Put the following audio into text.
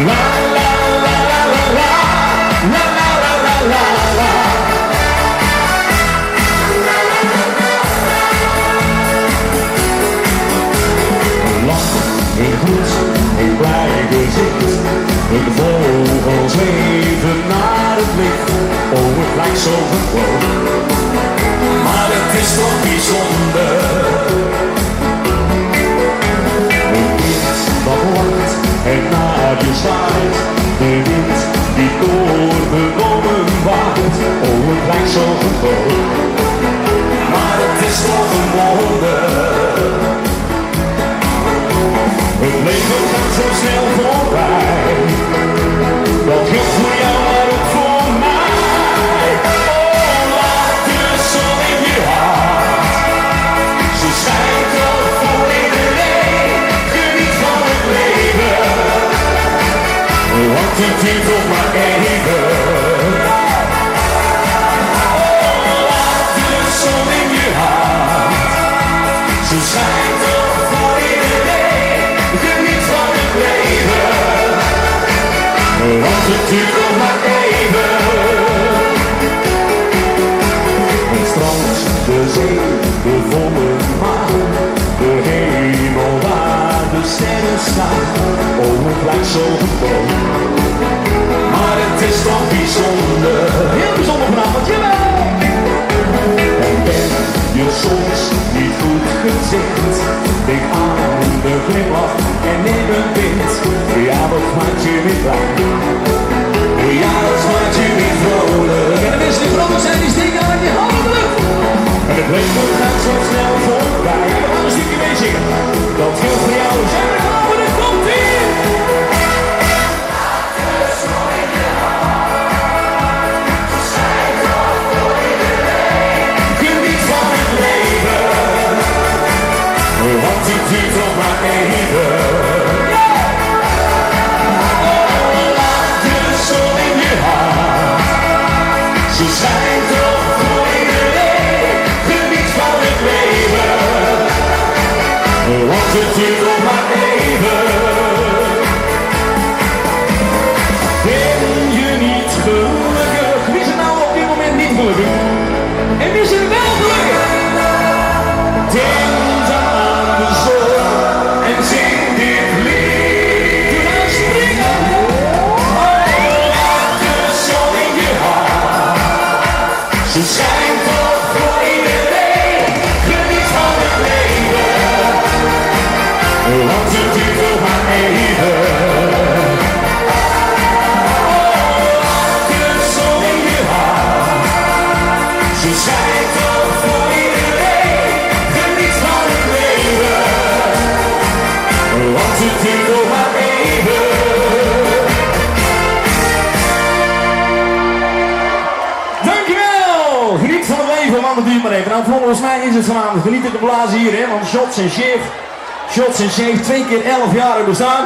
La la la la la la, la la la la la la. Lach en goed en blij gezicht, een vogel zweven naar het licht. Oh, het lijkt zo gewoon, maar het is toch bijzonder. Een kind dat lacht en naar je zwaait, de wind die door de bomen waait. Oh, het lijkt zo gewoon, maar het is toch een wonder. Het leven gaat zo snel voorbij, dat geldt voor jou maar ook voor mij. Oh, laat de zon in je hart, ze schijnt al voor iedereen. Geniet van het leven, want het duurt nog maar even. Oh, laat de zon in je hart, ze schijnt al voor iedereen. Geniet van het leven, want het duurt nog maar even. Het strand, de zee, de volle maan, de hemel waar de sterren staan. Oh, het lijkt zo gewoon, maar het is toch bijzonder. Heel bijzonder vanavond, jawel! En ben je soms niet goed gezicht, denk aan de glimlach en neem een wind. Ja, dat maakt je weer blij. Ja, dat maakt je weer vrolijk. En de mensen die vrolijk zijn, die steken aan je handen lucht. En het leven gaat zo snel voorbij. We gaan een stukje meezingen. Dat geldt voor jou. Zijn we klaar voor de komt hier? Want het duurt nog maar even. Oh, laat de zon in je hart, ze schijnt toch voor iedereen. Geniet van het leven, want het duurt nog maar even. Ben je niet gelukkig? Wie is er nou op dit moment niet gelukkig? En wie is er wel gelukkig? Denk aan de zon en zing dit lied. Doe nou springen. Oh, laat de zon in je hart, ze schijnt toch voor iedereen. Geniet van het leven, want het duurt nog maar even. Oh, laat de zon in je hart, ze schijnt toch voor iedereen. Geniet van het leven, want het duurt nog maar even. Dankjewel! Geniet van het leven, want het duurt maar even. Nou, volgens mij is het vanavond genieten te blazen hier, hè? Want Shots en Shave 2 keer 11 jaar bestaan.